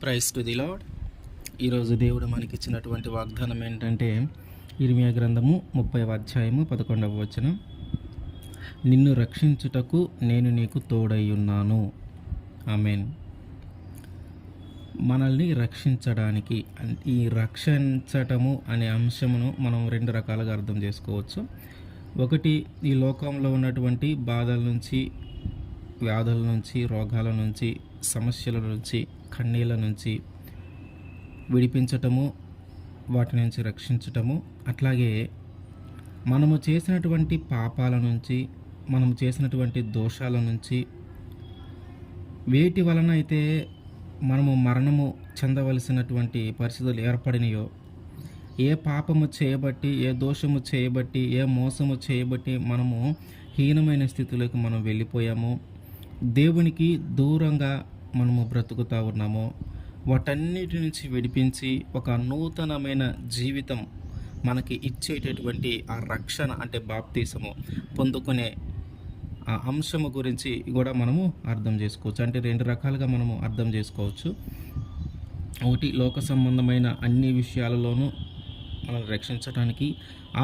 Praise to the lord. ఈరోజు దేవుడు మనకిచ్చినటువంటి వాగ్దానం ఏంటంటే ఇర్మియా గ్రంథము 30వ అధ్యాయము 11వ వచనం. నిన్ను రక్షించుటకు నేను నీకు తోడై ఉన్నాను. ఆమేన్. మనల్ని రక్షించడానికి, ఈ రక్షించటము అనే అంశమును మనం రెండు రకాలుగా అర్థం చేసుకోవచ్చు. ఒకటి, ఈ లోకంలో ఉన్నటువంటి బాధల నుంచి, వ్యాధుల నుంచి, రోగాల నుంచి, సమస్యల నుంచి, కన్నీళ్ళ నుంచి విడిపించటము, వాటి నుంచి రక్షించటము. అట్లాగే మనము చేసినటువంటి పాపాల నుంచి, మనము చేసినటువంటి దోషాల నుంచి, వేటి వలన అయితే మనము మరణము చెందవలసినటువంటి పరిస్థితులు ఏర్పడినాయో, ఏ పాపము చేయబట్టి, ఏ దోషము చేయబట్టి, ఏ మోసము చేయబట్టి మనము హీనమైన స్థితిలోకి మనం వెళ్ళిపోయాము, దేవునికి దూరంగా మనము బ్రతుకుతూ ఉన్నాము, వాటన్నిటి నుంచి విడిపించి ఒక నూతనమైన జీవితం మనకి ఇచ్చేటటువంటి ఆ రక్షణ అంటే బాప్తీసము పొందుకునే ఆ అంశము గురించి కూడా మనము అర్థం చేసుకోవచ్చు. అంటే రెండు రకాలుగా మనము అర్థం చేసుకోవచ్చు. ఒకటి, లోక సంబంధమైన అన్ని విషయాలలోనూ మనల్ని రక్షించడానికి,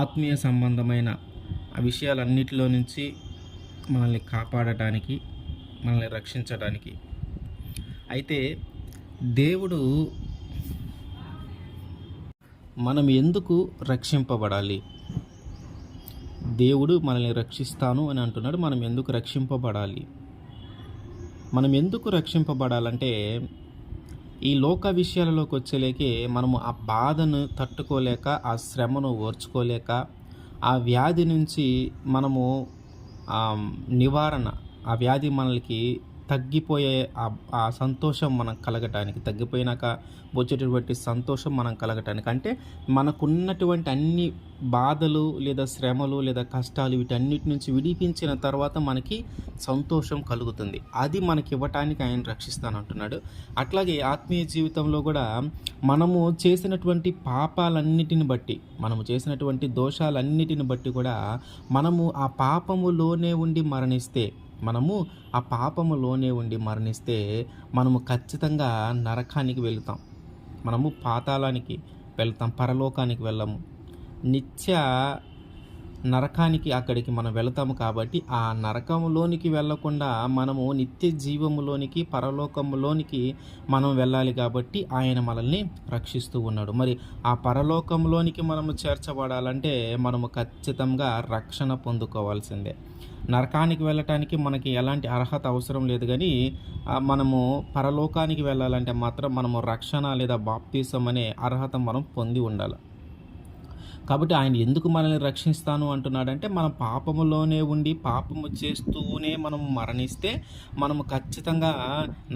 ఆత్మీయ సంబంధమైన ఆ విషయాలన్నిటిలో నుంచి మనల్ని కాపాడటానికి, మనల్ని రక్షించడానికి. అయితే దేవుడు మనం ఎందుకు రక్షింపబడాలి? దేవుడు మనల్ని రక్షిస్తాను అని అంటున్నాడు. మనం ఎందుకు రక్షింపబడాలి? మనం ఎందుకు రక్షింపబడాలంటే, ఈ లోక విషయాలలోకి వచ్చేలేకే మనము ఆ బాధను తట్టుకోలేక, ఆ శ్రమను ఓర్చుకోలేక, ఆ వ్యాధి నుంచి మనము నివారణ, ఆ వ్యాధి మనకి తగ్గిపోయే ఆ సంతోషం మనం కలగటానికి, తగ్గిపోయినాక వచ్చేటటువంటి సంతోషం మనం కలగటానికి, అంటే మనకున్నటువంటి అన్ని బాధలు లేదా శ్రమలు లేదా కష్టాలు వీటన్నిటి నుంచి విడిపించిన తర్వాత మనకి సంతోషం కలుగుతుంది. అది మనకి ఇవ్వటానికి ఆయన రక్షిస్తానంటున్నాడు. అట్లాగే ఆత్మీయ జీవితంలో కూడా మనము చేసినటువంటి పాపాలన్నిటిని బట్టి, మనము చేసినటువంటి దోషాలన్నిటిని బట్టి కూడా మనము ఆ పాపములోనే ఉండి మరణిస్తే, మనము ఖచ్చితంగా నరకానికి వెళుతాం. మనము పాతాళానికి వెళ్తాం, పరలోకానికి వెళ్ళము. నిత్య నరకానికి అక్కడికి మనం వెళతాము. కాబట్టి ఆ నరకములోనికి వెళ్ళకుండా మనము నిత్య జీవములోనికి, పరలోకములోనికి మనం వెళ్ళాలి. కాబట్టి ఆయన మనల్ని రక్షిస్తూ ఉన్నాడు. మరి ఆ పరలోకంలోనికి మనము చేర్చబడాలంటే మనము ఖచ్చితంగా రక్షణ పొందుకోవాల్సిందే. నరకానికి వెళ్ళటానికి మనకి ఎలాంటి అర్హత అవసరం లేదు, కానీ మనము పరలోకానికి వెళ్ళాలంటే మాత్రం మనము రక్షణ లేదా బాప్తీసం అనే అర్హత మనం పొంది ఉండాలి. కాబట్టి ఆయన ఎందుకు మనల్ని రక్షిస్తాను అంటున్నాడంటే, మనం పాపములోనే ఉండి పాపము చేస్తూనే మనము మరణిస్తే మనము ఖచ్చితంగా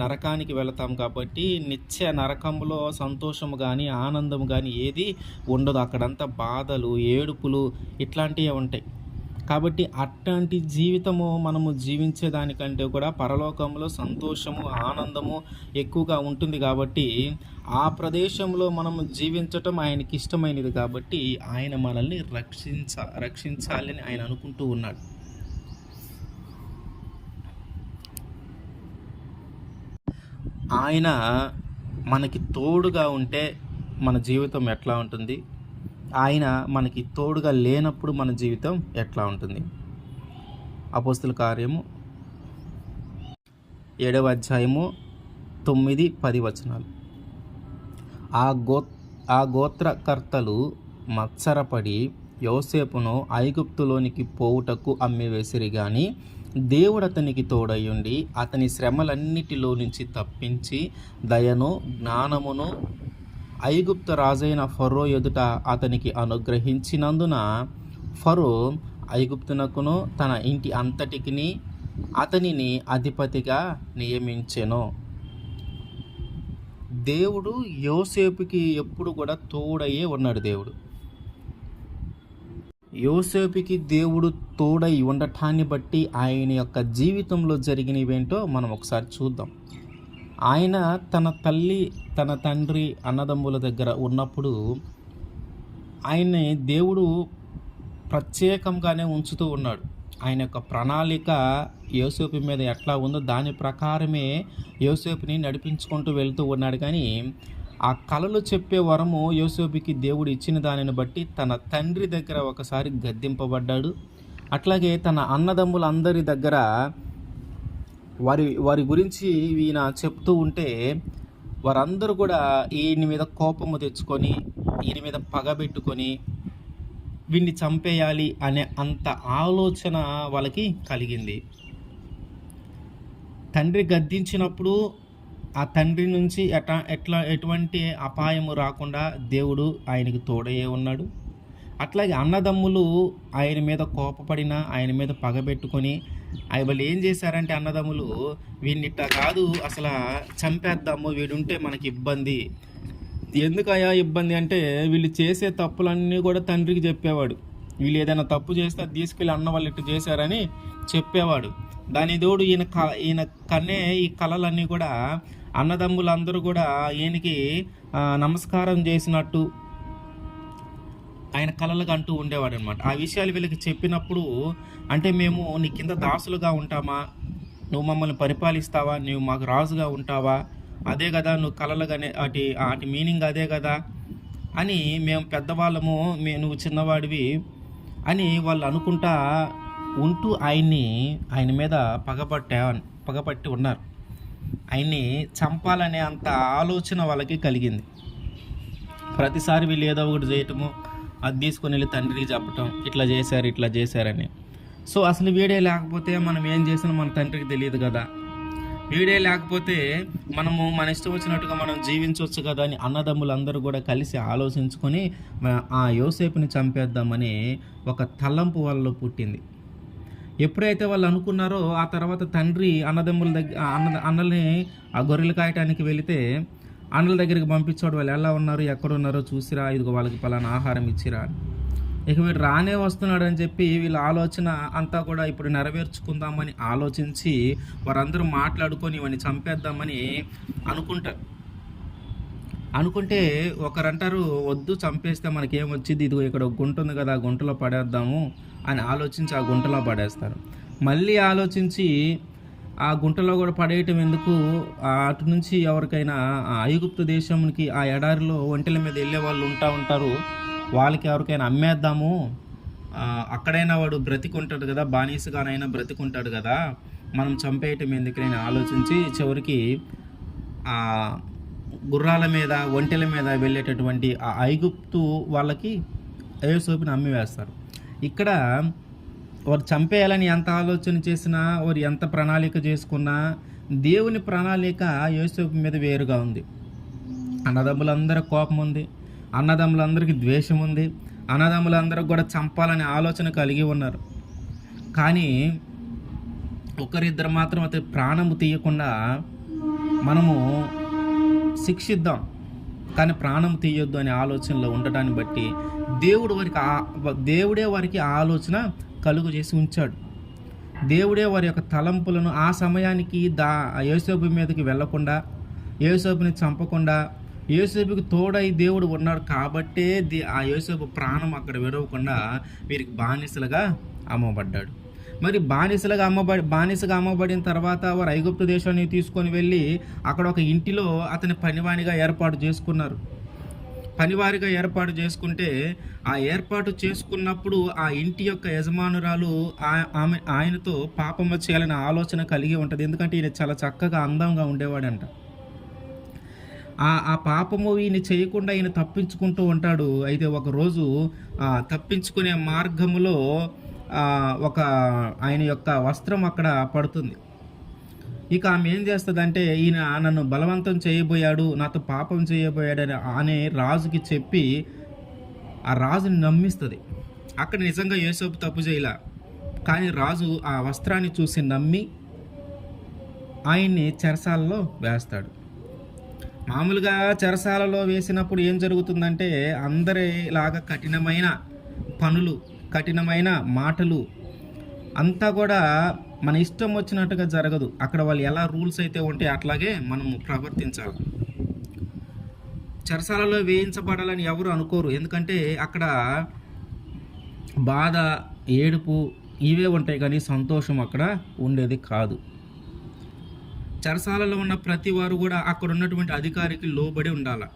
నరకానికి వెళతాం. కాబట్టి నిత్య నరకంలో సంతోషము కానీ, ఆనందము కానీ ఏది ఉండదు. అక్కడంతా బాధలు, ఏడుపులు ఇట్లాంటివే ఉంటాయి. కాబట్టి అట్లాంటి జీవితము మనము జీవించేదానికంటే కూడా పరలోకంలో సంతోషము, ఆనందము ఎక్కువగా ఉంటుంది. కాబట్టి ఆ ప్రదేశంలో మనము జీవించటం ఆయనకి ఇష్టమైనది. కాబట్టి ఆయన మనల్ని రక్షించాలని ఆయన అనుకుంటూ ఉన్నాడు. ఆయన మనకి తోడుగా ఉంటే మన జీవితం ఎట్లా ఉంటుంది? ఆయన మనకి తోడుగా లేనప్పుడు మన జీవితం ఎట్లా ఉంటుంది? అపోస్తుల కార్యము 7వ అధ్యాయము 9-10 వచనాలు. ఆ గోత్రకర్తలు మత్సరపడి యోసేపును ఐగుప్తులోనికి పోవుటకు అమ్మివేసిరి గాని, దేవుడు అతనికి తోడయ్యుండి అతని శ్రమలన్నిటిలో నుంచి తప్పించి దయను, జ్ఞానమును ఐగుప్తు రాజైన ఫరో ఎదుట అతనికి అనుగ్రహించినందున ఫరో ఐగుప్తునకును తన ఇంటి అంతటికి అతనిని అధిపతిగా నియమించెను. దేవుడు యోసేపుకి ఎప్పుడు కూడా తోడయ్యే ఉన్నాడు. యోసేపుకి దేవుడు తోడై ఉండటాన్ని బట్టి ఆయన యొక్క జీవితంలో జరిగినవేంటో మనం ఒకసారి చూద్దాం. ఆయన తన తల్లి, తన తండ్రి, అన్నదమ్ముల దగ్గర ఉన్నప్పుడు ఆయన్ని దేవుడు ప్రత్యేకంగానే ఉంచుతూ ఉన్నాడు. ఆయన యొక్క ప్రణాళిక యోసేపు మీద ఎట్లా ఉందో దాని ప్రకారమే యోసేపుని నడిపించుకుంటూ వెళ్తూ ఉన్నాడు. కానీ ఆ కలలు చెప్పే వరము యోసేపుకి దేవుడు ఇచ్చిన దానిని బట్టి తన తండ్రి దగ్గర ఒకసారి గద్దింపబడ్డాడు. అట్లాగే తన అన్నదమ్ములందరి దగ్గర వారి వారి గురించి ఈయన చెప్తూ ఉంటే వారందరూ కూడా ఈయన మీద కోపము తెచ్చుకొని, ఈయన మీద పగబెట్టుకొని వీడిని చంపేయాలి అనే అంత ఆలోచన వాళ్ళకి కలిగింది. తండ్రి గద్దించినప్పుడు ఆ తండ్రి నుంచి ఎటువంటి అపాయము రాకుండా దేవుడు ఆయనకి తోడయ్యే ఉన్నాడు. అట్లాగే అన్నదమ్ములు ఆయన మీద కోపపడిన, ఆయన మీద పగబెట్టుకొని వాళ్ళు ఏం చేశారంటే అన్నదమ్ములు వీడినిట్ట కాదు అసలు చంపేద్దాము, వీడుంటే మనకి ఇబ్బంది. ఎందుకయ్యా ఇబ్బంది అంటే వీళ్ళు చేసే తప్పులన్నీ కూడా తండ్రికి చెప్పేవాడు. వీళ్ళు ఏదైనా తప్పు చేస్తే అది తీసుకెళ్ళి అన్న వాళ్ళు ఇట్టు చేశారని చెప్పేవాడు. దాని తోడు ఈయన కన్నే ఈ కళలన్నీ కూడా అన్నదమ్ములందరూ కూడా ఈయనకి నమస్కారం చేసినట్టు ఆయన కళలకు అంటూ ఉండేవాడు అనమాట. ఆ విషయాలు వీళ్ళకి చెప్పినప్పుడు అంటే మేము నీ కింద దాసులుగా ఉంటామా, నువ్వు మమ్మల్ని పరిపాలిస్తావా, నువ్వు మాకు రాజుగా ఉంటావా, అదే కదా నువ్వు కళలుగానే వాటి మీనింగ్ అదే కదా అని మేము పెద్దవాళ్ళము, నువ్వు చిన్నవాడివి అని వాళ్ళు అనుకుంటా ఉంటూ ఆయన మీద పగపట్టి ఉన్నారు. ఆయన్ని చంపాలనే అంత ఆలోచన వాళ్ళకి కలిగింది. ప్రతిసారి వీళ్ళు ఏదో ఒకటి చేయటము, అది తీసుకొని వెళ్ళి తండ్రికి చెప్పటం, ఇట్లా చేశారని. సో అసలు వీడే లేకపోతే మనం ఏం చేసినా మన తండ్రికి తెలియదు కదా, వీడే లేకపోతే మనము మన ఇష్టం వచ్చినట్టుగా మనం జీవించవచ్చు కదా అని అన్నదమ్ములందరూ కూడా కలిసి ఆలోచించుకొని ఆ యోసేపుని చంపేద్దామని ఒక తలంపు వాళ్ళలో పుట్టింది. ఎప్పుడైతే వాళ్ళు అనుకున్నారో ఆ తర్వాత తండ్రి అన్నదమ్ముల దగ్గర అన్నల్ని ఆ గొర్రెలు కాయటానికి వెళితే అన్నల దగ్గరికి పంపించాడు. వాళ్ళు ఎలా ఉన్నారు, ఎక్కడున్నారో చూసిరా, ఇదిగో వాళ్ళకి పలానా ఆహారం ఇచ్చిరా. ఇక వీడు రానే వస్తున్నాడు అని చెప్పి వీళ్ళ ఆలోచన అంతా కూడా ఇప్పుడు నెరవేర్చుకుందామని ఆలోచించి వారందరూ మాట్లాడుకొని ఇవన్నీ చంపేద్దామని అనుకుంటే ఒకరంటారు వద్దు, చంపేస్తే మనకేమొచ్చింది, ఇదిగో ఇక్కడ ఒక గుంట ఉంది కదా, ఆ గుంటలో పడేద్దాము అని ఆలోచించి ఆ గుంటలో పడేస్తారు. మళ్ళీ ఆలోచించి ఆ గుంటలో కూడా పడేయటం ఎందుకు, అటు నుంచి ఎవరికైనా ఐగుప్తు దేశంకి ఆ ఎడారిలో ఒంటెల మీద వెళ్ళే వాళ్ళు ఉంటారు, వాళ్ళకి ఎవరికైనా అమ్మేద్దాము, అక్కడైనా వాడు బ్రతికుంటాడు కదా, బానిసగానైనా బ్రతికుంటాడు కదా, మనం చంపేయటం ఎందుకని ఆలోచించి చివరికి ఆ గుర్రాల మీద ఒంటెల మీద వెళ్ళేటటువంటి ఆ ఐగుప్తు వాళ్ళకి యోసేపుని అమ్మి వేస్తారు. ఇక్కడ వారు చంపేయాలని ఎంత ఆలోచన చేసినా, వారు ఎంత ప్రణాళిక చేసుకున్నా దేవుని ప్రణాళిక యోసేపు మీద వేరుగా ఉంది. అన్నదమ్ములందరూ కోపం ఉంది, అన్నదమ్ములందరికీ ద్వేషం ఉంది, అన్నదమ్ములందరూ కూడా చంపాలనే ఆలోచన కలిగి ఉన్నారు. కానీ ఒకరిద్దరు మాత్రం అతని ప్రాణము తీయకుండా మనము శిక్షిద్దాం, కానీ ప్రాణం తీయొద్దు అనే ఆలోచనలో ఉండటాన్ని బట్టి దేవుడే వారికి ఆ ఆలోచన కలుగు చేసి ఉంచాడు. దేవుడే వారి యొక్క తలంపులను ఆ సమయానికి యోసేపు మీదకి వెళ్లకుండా, యోసేపుని చంపకుండా, యోసేపుకి తోడై దేవుడు ఉన్నాడు కాబట్టే ఆ యోసేపు ప్రాణం అక్కడ విడవకుండా వీరికి బానిసలుగా అమ్మబడ్డాడు. మరి బానిసగా అమ్మబడిన తర్వాత వారు ఐగుప్తు దేశాన్ని తీసుకొని వెళ్ళి అక్కడ ఒక ఇంటిలో అతని పనివానిగా ఏర్పాటు చేసుకున్నారు. పనివారిగా ఏర్పాటు చేసుకుంటే ఆ ఏర్పాటు చేసుకున్నప్పుడు ఆ ఇంటి యొక్క యజమానురాలు ఆయనతో పాపము చేయాలనే ఆలోచన కలిగి ఉంటుంది. ఎందుకంటే ఈయన చాలా చక్కగా అందంగా ఉండేవాడంట. ఆ పాపము ఈయన చేయకుండా ఈయన తప్పించుకుంటూ ఉంటాడు. అయితే ఒకరోజు తప్పించుకునే మార్గములో ఆయన యొక్క వస్త్రం అక్కడ పడుతుంది. ఇక ఆమె ఏం చేస్తుందంటే, ఈయన నన్ను బలవంతం చేయబోయాడు, నాతో పాపం చేయబోయాడు అనే రాజుకి చెప్పి ఆ రాజుని నమ్మిస్తుంది. అక్కడ నిజంగా యోసేపు తప్పు చేయలే, కానీ రాజు ఆ వస్త్రాన్ని చూసి నమ్మి ఆయన్ని చెరసాలలో వేస్తాడు. మామూలుగా చెరసాలలో వేసినప్పుడు ఏం జరుగుతుందంటే అందరిలాగా కఠినమైన పనులు, కఠినమైన మాటలు అంతా కూడా మన ఇష్టం వచ్చినట్టుగా జరగదు. అక్కడ వాళ్ళు ఎలా రూల్స్ అయితే ఉంటే అట్లాగే మనము ప్రవర్తించాలి. చెరసాలలో వేయించబడాలని ఎవరు అనుకోరు. ఎందుకంటే అక్కడ బాధ, ఏడుపు, ఇవే ఉంటాయి కానీ సంతోషం అక్కడ ఉండేది కాదు. చెరసాలలో ఉన్న ప్రతి వారు కూడా అక్కడ ఉన్నటువంటి అధికారికి లోబడి ఉండాలి.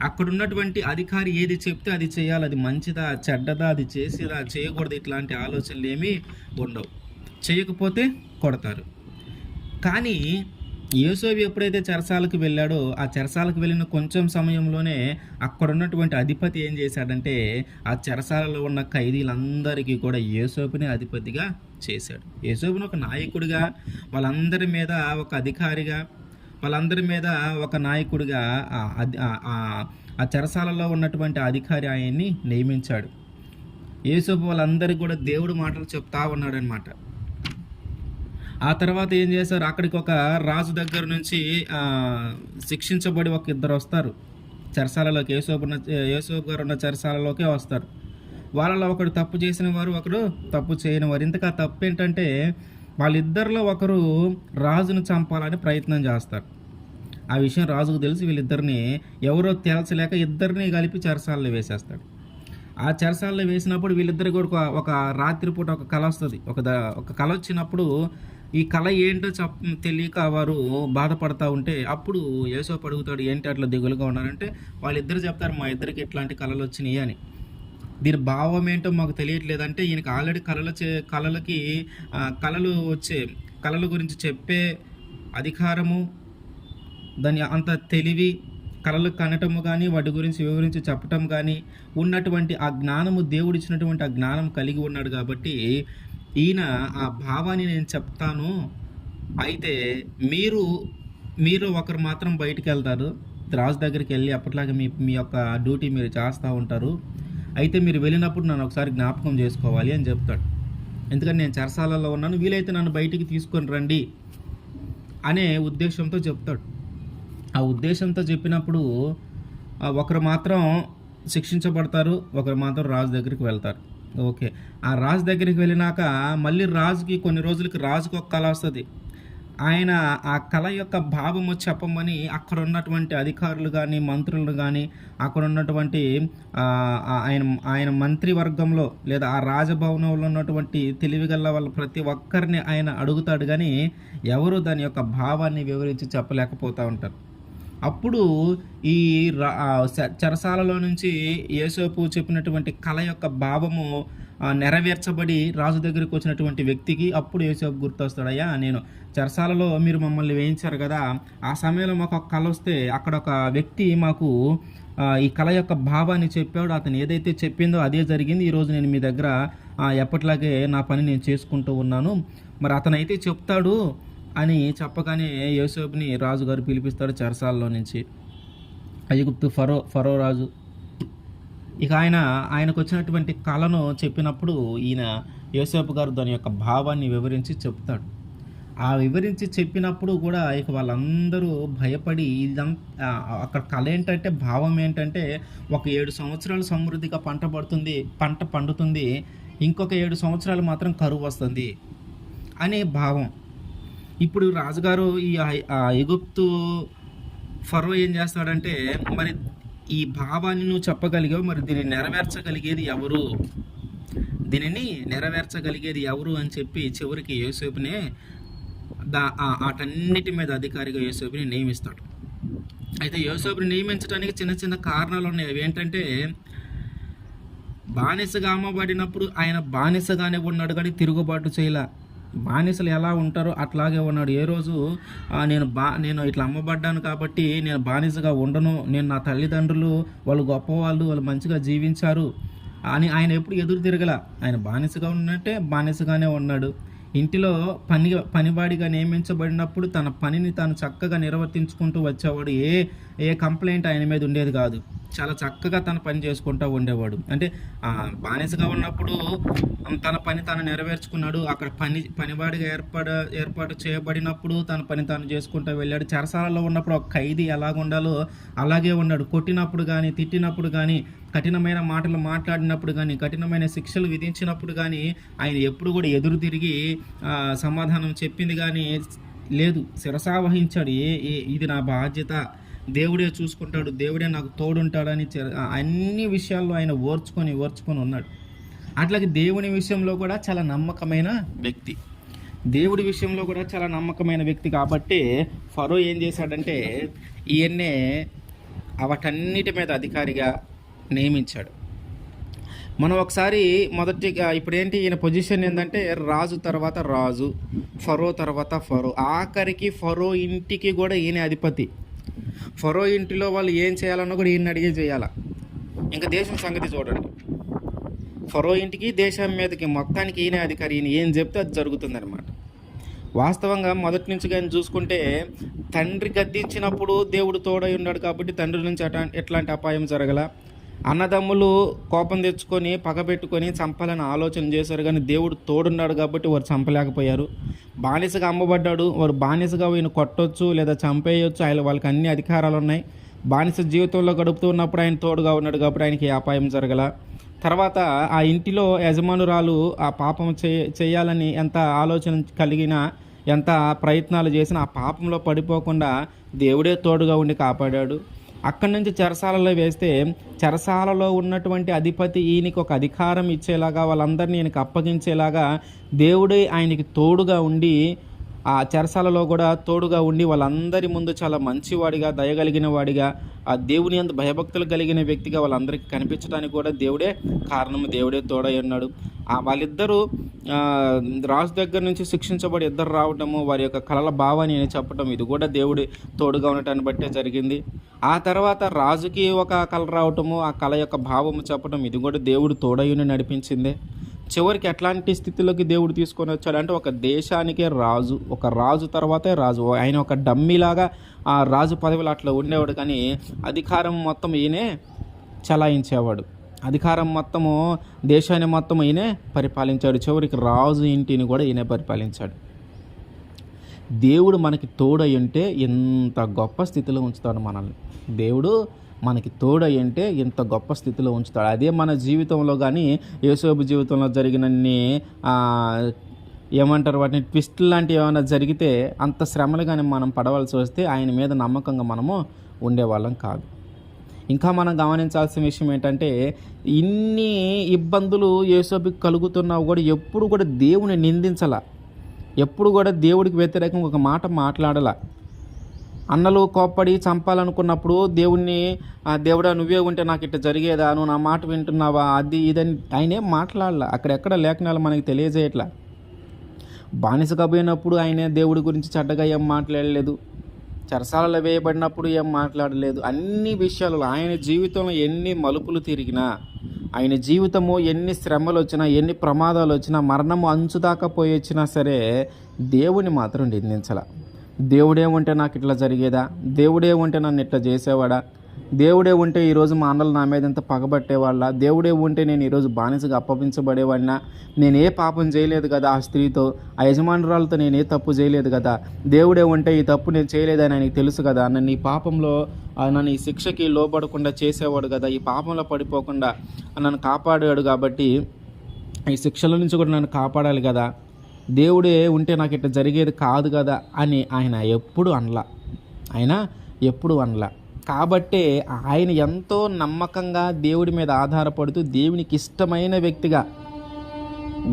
అక్కడ ఉన్నటువంటి అధికారి ఏది చెప్తే అది చేయాలి. అది మంచిదా చెడ్డదా, అది చేసేదా చేయకూడదు, ఇట్లాంటి ఆలోచనలు ఏమీ ఉండవు. చేయకపోతే కొడతారు. కానీ యోసేపు ఎప్పుడైతే చెరసాలకు వెళ్ళాడో ఆ చెరసాలకు వెళ్ళిన కొంచెం సమయంలోనే అక్కడ ఉన్నటువంటి అధిపతి ఏం చేశాడంటే ఆ చెరసాలలో ఉన్న ఖైదీలందరికీ కూడా యోసేపుని అధిపతిగా చేశాడు. యోసేపుని ఒక నాయకుడిగా, వాళ్ళందరి మీద ఒక అధికారిగా, వాళ్ళందరి మీద ఒక నాయకుడిగా ఆ చెరసాలలో ఉన్నటువంటి అధికారి ఆయన్ని నియమించాడు. యోసేపు వాళ్ళందరికీ కూడా దేవుడు మాటలు చెప్తా ఉన్నాడు అనమాట. ఆ తర్వాత ఏం చేశారు, అక్కడికి ఒక రాజు దగ్గర నుంచి శిక్షించబడి ఒక ఇద్దరు వస్తారు చెరసాలలోకి. యేసోపు గారు ఉన్న చెరసాలలోకే వస్తారు. వాళ్ళలో ఒకడు తప్పు చేసిన వారు, ఒకడు తప్పు చేయని వారు. ఇంతకా తప్పు ఏంటంటే వాళ్ళిద్దరిలో ఒకరు రాజును చంపాలని ప్రయత్నం చేస్తారు. ఆ విషయం రాజుకు తెలిసి వీళ్ళిద్దరిని ఎవరో తేల్చలేక ఇద్దరిని కలిపి చెరసాలలో వేసేస్తాడు. ఆ చెరసాలలో వేసినప్పుడు వీళ్ళిద్దరికి కూడా ఒక రాత్రిపూట ఒక కళ వస్తుంది. ఒక కళ వచ్చినప్పుడు ఈ కళ ఏంటో తెలియక వారు బాధపడతా ఉంటే అప్పుడు యేసోపు అడుగుతాడు, ఏంటి అట్లా దిగులుగా ఉన్నారంటే వాళ్ళిద్దరు చెప్తారు, మా ఇద్దరికి ఇట్లాంటి కళలు వచ్చినాయి అని. దీని భావం ఏంటో మాకు తెలియట్లేదంటే ఈయనకి ఆల్రెడీ కళలు వచ్చే కళల గురించి చెప్పే అధికారము, దాని అంత తెలివి, కళలు కనటము కానీ వాటి గురించి వివరించి చెప్పటం కానీ ఉన్నటువంటి ఆ జ్ఞానము, దేవుడిచ్చినటువంటి ఆ జ్ఞానం కలిగి ఉన్నాడు. కాబట్టి ఈయన ఆ భావాన్ని నేను చెప్తాను, అయితే మీరు ఒకరు మాత్రం బయటికి వెళ్తారు, రాజు దగ్గరికి వెళ్ళి అప్పట్లాగా మీ యొక్క డ్యూటీ మీరు చేస్తూ ఉంటారు, అయితే మీరు వెళ్ళినప్పుడు నన్ను ఒకసారి జ్ఞాపకం చేసుకోవాలి అని చెప్తాడు. ఎందుకంటే నేను చెరసాలలో ఉన్నాను, వీలైతే నన్ను బయటికి తీసుకొని రండి అనే ఉద్దేశంతో చెప్తాడు. ఆ ఉద్దేశంతో చెప్పినప్పుడు ఒకరు మాత్రం శిక్షించబడతారు, ఒకరు మాత్రం రాజు దగ్గరికి వెళ్తారు. ఓకే, ఆ రాజు దగ్గరికి వెళ్ళినాక మళ్ళీ రాజుకి కొన్ని రోజులకి రాజుకి ఒక కళ వస్తుంది. ఆయన ఆ కళ యొక్క భావము చెప్పమని అక్కడ ఉన్నటువంటి అధికారులు కానీ మంత్రులు కానీ అక్కడ ఉన్నటువంటి ఆయన మంత్రివర్గంలో లేదా ఆ రాజభవనంలో ఉన్నటువంటి తెలివిగల వాళ్ళ ప్రతి ఒక్కరిని ఆయన అడుగుతాడు, కానీ ఎవరు దాని యొక్క భావాన్ని వివరించి చెప్పలేకపోతూ ఉంటారు. అప్పుడు ఈ చెరసాలలో నుంచి యేసోపు చెప్పినటువంటి కళ యొక్క భావము నెరవేర్చబడి రాజు దగ్గరికి వచ్చినటువంటి వ్యక్తికి అప్పుడు యేసోపు గుర్తొస్తాడయ్యా, నేను చెరసాలలో మీరు మమ్మల్ని వేయించారు కదా, ఆ సమయంలో మాకు ఒక కళ వస్తే అక్కడ ఒక వ్యక్తి మాకు ఈ కళ యొక్క భావాన్ని చెప్పాడు, అతను ఏదైతే చెప్పిందో అదే జరిగింది, ఈరోజు నేను మీ దగ్గర ఎప్పటిలాగే నా పని నేను చేసుకుంటూ ఉన్నాను, మరి అతనైతే చెప్తాడు అని చెప్పగానే యోసేపుని రాజుగారు పిలిపిస్తాడు చెరసాలలో నుంచి. ఐగుప్తు ఫరో రాజు. ఇక ఆయనకు వచ్చినటువంటి కళను చెప్పినప్పుడు ఈయన యోసేపు గారు దాని యొక్క భావాన్ని వివరించి చెప్తాడు. ఆ వివరించి చెప్పినప్పుడు కూడా ఇక వాళ్ళందరూ భయపడి అక్కడ కళ ఏంటంటే భావం ఏంటంటే ఒక 7 సంవత్సరాలు సమృద్ధిగా పంట పండుతుంది, ఇంకొక 7 సంవత్సరాలు మాత్రం కరువు వస్తుంది అనే భావం. ఇప్పుడు రాజుగారు ఈ ఐగుప్తు ఫరో ఏం చేస్తాడంటే, మరి ఈ భావాన్ని నువ్వు చెప్పగలిగావు, మరి దీనిని నెరవేర్చగలిగేది ఎవరు అని చెప్పి చివరికి యోసేపునే వాటన్నిటి మీద అధికారిగా యోసేపుని నియమిస్తాడు. అయితే యోసేపుని నియమించడానికి చిన్న చిన్న కారణాలు ఉన్నాయి. అవి ఏంటంటే, బానిసగా అమ్మబడినప్పుడు ఆయన బానిసగానే ఉన్నాడు కానీ తిరుగుబాటు చేయలే. బానిసలు ఎలా ఉంటారో అట్లాగే ఉన్నాడు. ఏ రోజు నేను ఇట్లా అమ్మబడ్డాను కాబట్టి నేను బానిసగా ఉండను, నేను నా తల్లిదండ్రులు వాళ్ళు గొప్పవాళ్ళు, వాళ్ళు మంచిగా జీవించారు అని ఆయన ఎప్పుడు ఎదురు తిరగల. ఆయన బానిసగా ఉన్నట్టే బానిసగానే ఉన్నాడు. ఇంటిలో పనివాడిగా నియమించబడినప్పుడు తన పనిని తాను చక్కగా నిర్వర్తించుకుంటూ వచ్చేవాడు. ఏ కంప్లైంట్ ఆయన మీద ఉండేది కాదు. చాలా చక్కగా తన పని చేసుకుంటూ ఉండేవాడు. అంటే బానిసగా ఉన్నప్పుడు తన పని తాను నెరవేర్చుకున్నాడు. అక్కడ పనివాడిగా ఏర్పాటు చేయబడినప్పుడు తన పని తాను చేసుకుంటూ వెళ్ళాడు. చెరసాలలో ఉన్నప్పుడు ఒక ఖైదీ ఎలాగ ఉండాలో అలాగే ఉన్నాడు. కొట్టినప్పుడు కానీ, తిట్టినప్పుడు కానీ, కఠినమైన మాటలు మాట్లాడినప్పుడు కానీ, కఠినమైన శిక్షలు విధించినప్పుడు కానీ ఆయన ఎప్పుడు కూడా ఎదురు తిరిగి సమాధానం చెప్పింది కానీ లేదు. శిరసావహించాడు. ఇది నా బాధ్యత, దేవుడే చూసుకుంటాడు, దేవుడే నాకు తోడుంటాడని అన్ని విషయాల్లో ఆయన ఓర్చుకొని ఉన్నాడు. అట్లాగే దేవుని విషయంలో కూడా చాలా నమ్మకమైన వ్యక్తి. దేవుడి విషయంలో కూడా చాలా నమ్మకమైన వ్యక్తి కాబట్టి ఫరో ఏం చేశాడంటే ఈయన్నే వాటన్నిటి మీద అధికారిగా నియమించాడు. మనం ఒకసారి మొదటిగా ఇప్పుడేంటి ఈయన పొజిషన్ ఏంటంటే రాజు తర్వాత రాజు, ఫరో తర్వాత ఫరో, ఆఖరికి ఫరో ఇంటికి కూడా ఈయన అధిపతి. ఫరో ఇంటిలో వాళ్ళు ఏం చేయాలన్నా కూడా ఈయన అడిగే చేయాలా. ఇంకా దేశం సంగతి చూడండి, ఫరో ఇంటికి దేశం మీదకి మొత్తానికి ఈయన అధికారి. ఈయన ఏం చెప్తే అది జరుగుతుందన్నమాట. వాస్తవంగా మొదటి నుంచి కానీ చూసుకుంటే తండ్రి గద్దించినప్పుడు దేవుడు తోడై ఉన్నాడు కాబట్టి తండ్రి నుంచి ఎట్లాంటి అపాయం జరగల. అన్నదమ్ములు కోపం తెచ్చుకొని పగబెట్టుకొని చంపాలని ఆలోచన చేశారు, కానీ దేవుడు తోడున్నాడు కాబట్టి వారు చంపలేకపోయారు. బానిసగా అమ్మబడ్డాడు, వారు బానిసగా ఈయన కొట్టొచ్చు లేదా చంపేయచ్చు, వాళ్ళకి అన్ని అధికారాలు ఉన్నాయి. బానిస జీవితంలో గడుపుతూ ఉన్నప్పుడు ఆయన తోడుగా ఉన్నాడు కాబట్టి ఆయనకి ఏ అపాయం జరగల. తర్వాత ఆ ఇంటిలో యజమానురాలు ఆ పాపం చేయాలని ఎంత ఆలోచన కలిగినా, ఎంత ప్రయత్నాలు చేసినా ఆ పాపంలో పడిపోకుండా దేవుడే తోడుగా ఉండి కాపాడాడు. అక్కడి నుంచి చెరసాలలో వేస్తే చెరసాలలో ఉన్నటువంటి అధిపతి ఈయనకి ఒక అధికారం ఇచ్చేలాగా, వాళ్ళందరినీ ఈయనకి అప్పగించేలాగా దేవుడే ఆయనకి తోడుగా ఉండి ఆ చెరసాలలో కూడా తోడుగా ఉండి వాళ్ళందరి ముందు చాలా మంచివాడిగా, దయగలిగిన వాడిగా, ఆ దేవుని యందు భయభక్తులు కలిగిన వ్యక్తిగా వాళ్ళందరికీ కనిపించడానికి కూడా దేవుడే కారణము, దేవుడే తోడై ఉన్నాడు. వాళ్ళిద్దరూ రాజు దగ్గర నుంచి శిక్షించబడి ఇద్దరు రావటము, వారి యొక్క కళల భావాన్ని చెప్పటం, ఇది కూడా దేవుడి తోడుగా ఉండటాన్ని బట్టే జరిగింది. ఆ తర్వాత రాజుకి ఒక కళ రావటము, ఆ కళ యొక్క భావము చెప్పటం, ఇది కూడా దేవుడు తోడయ్యుని నడిపించిందే. చివరికి ఎట్లాంటి స్థితిలోకి దేవుడు తీసుకొని వచ్చాడంటే ఒక దేశానికే రాజు, ఒక రాజు తర్వాతే రాజు. ఆయన ఒక డమ్మీలాగా ఆ రాజు పదవిలో అట్లా ఉండేవాడు, కానీ అధికారం మొత్తం ఈయనే చలాయించేవాడు. అధికారం మొత్తము దేశాన్ని మొత్తం ఈయనే పరిపాలించాడు. చివరికి రాజు ఇంటిని కూడా ఈయనే పరిపాలించాడు. దేవుడు మనకి తోడై ఉంటే ఎంత గొప్ప స్థితిలో ఉంచుతాడు మనల్ని. దేవుడు మనకి తోడై ఉంటే ఎంత గొప్ప స్థితిలో ఉంచుతాడు. అదే మన జీవితంలో కానీ యోసేపు జీవితంలో జరిగినన్ని ఏమంటారు వాటిని ట్విస్ట్ లాంటివి ఏమైనా జరిగితే అంత శ్రమలు కానీ మనం పడవలసి వస్తే ఆయన మీద నమ్మకంగా మనము ఉండేవాళ్ళం కాదు. ఇంకా మనం గమనించాల్సిన విషయం ఏంటంటే ఇన్ని ఇబ్బందులు యోసేపుకి కలుగుతున్నా కూడా ఎప్పుడు కూడా దేవుని నిందించాల, ఎప్పుడు కూడా దేవుడికి వ్యతిరేకంగా ఒక మాట మాట్లాడాల. అన్నలు కోప్పడి చంపాలనుకున్నప్పుడు దేవుడా నువ్వే ఉంటే నాకు ఇట్లా జరిగేదా, నువ్వు నా మాట వింటున్నావా, అది ఇదని ఆయనే మాట్లాడాల. అక్కడెక్కడ లేఖనాలు మనకి తెలియజేయట్లా. బానిసగా పోయినప్పుడు ఆయనే దేవుడి గురించి చెడ్డగా ఏం మాట్లాడలేదు, చెరసాలలో వేయబడినప్పుడు ఏం మాట్లాడలేదు. అన్ని విషయాలలో ఆయన జీవితంలో ఎన్ని మలుపులు తిరిగినా, ఆయన జీవితము ఎన్ని శ్రమలు వచ్చినా, ఎన్ని ప్రమాదాలు వచ్చినా, మరణము అంచుదాకా పోయి వచ్చినా సరే దేవుని మాత్రం నిందించాల. దేవుడే ఉంటే నాకు ఇట్లా జరిగేదా, దేవుడే ఉంటే నన్ను ఇట్లా చేసేవాడా, దేవుడే ఉంటే ఈరోజు మా అన్నలు నా మీద ఎంత పగబట్టేవాళ్ళ, దేవుడే ఉంటే నేను ఈరోజు బానిసగా అప్పగించబడేవాడినా, నేను ఏ పాపం చేయలేదు కదా ఆ స్త్రీతో, ఆ యజమానురాలతో నేను ఏ తప్పు చేయలేదు కదా, దేవుడే ఉంటే ఈ తప్పు నేను చేయలేదని ఆయనకి తెలుసు కదా, నన్ను ఈ పాపంలో నన్ను ఈ శిక్షకి లోపడకుండా చేసేవాడు కదా, ఈ పాపంలో పడిపోకుండా నన్ను కాపాడాడు కాబట్టి ఈ శిక్షల నుంచి కూడా నన్ను కాపాడాలి కదా, దేవుడే ఉంటే నాకు ఇట్లా జరిగేది కాదు కదా అని ఆయన ఎప్పుడు అనలా. కాబట్టే ఆయన ఎంతో నమ్మకంగా దేవుడి మీద ఆధారపడుతూ దేవునికి ఇష్టమైన వ్యక్తిగా,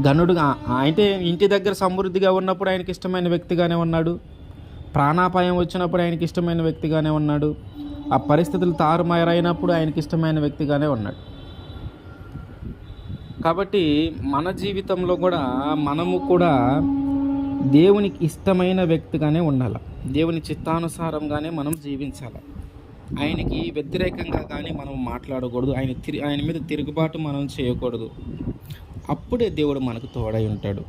ఘనుడుగా, అయితే ఇంటి దగ్గర సమృద్ధిగా ఉన్నప్పుడు ఆయనకి ఇష్టమైన వ్యక్తిగానే ఉన్నాడు, ప్రాణాపాయం వచ్చినప్పుడు ఆయనకి ఇష్టమైన వ్యక్తిగానే ఉన్నాడు, ఆ పరిస్థితులు తారుమారైనప్పుడు ఆయనకి ఇష్టమైన వ్యక్తిగానే ఉన్నాడు. కాబట్టి మన జీవితంలో కూడా మనము కూడా దేవునికి ఇష్టమైన వ్యక్తిగానే ఉండాలి, దేవుని చిత్తానుసారంగానే మనం జీవించాలి. ఆయనకి వ్యతిరేకంగా కానీ మనం మాట్లాడకూడదు, ఆయన మీద తిరుగుబాటు మనం చేయకూడదు. అప్పుడే దేవుడు మనకు తోడై ఉంటాడు.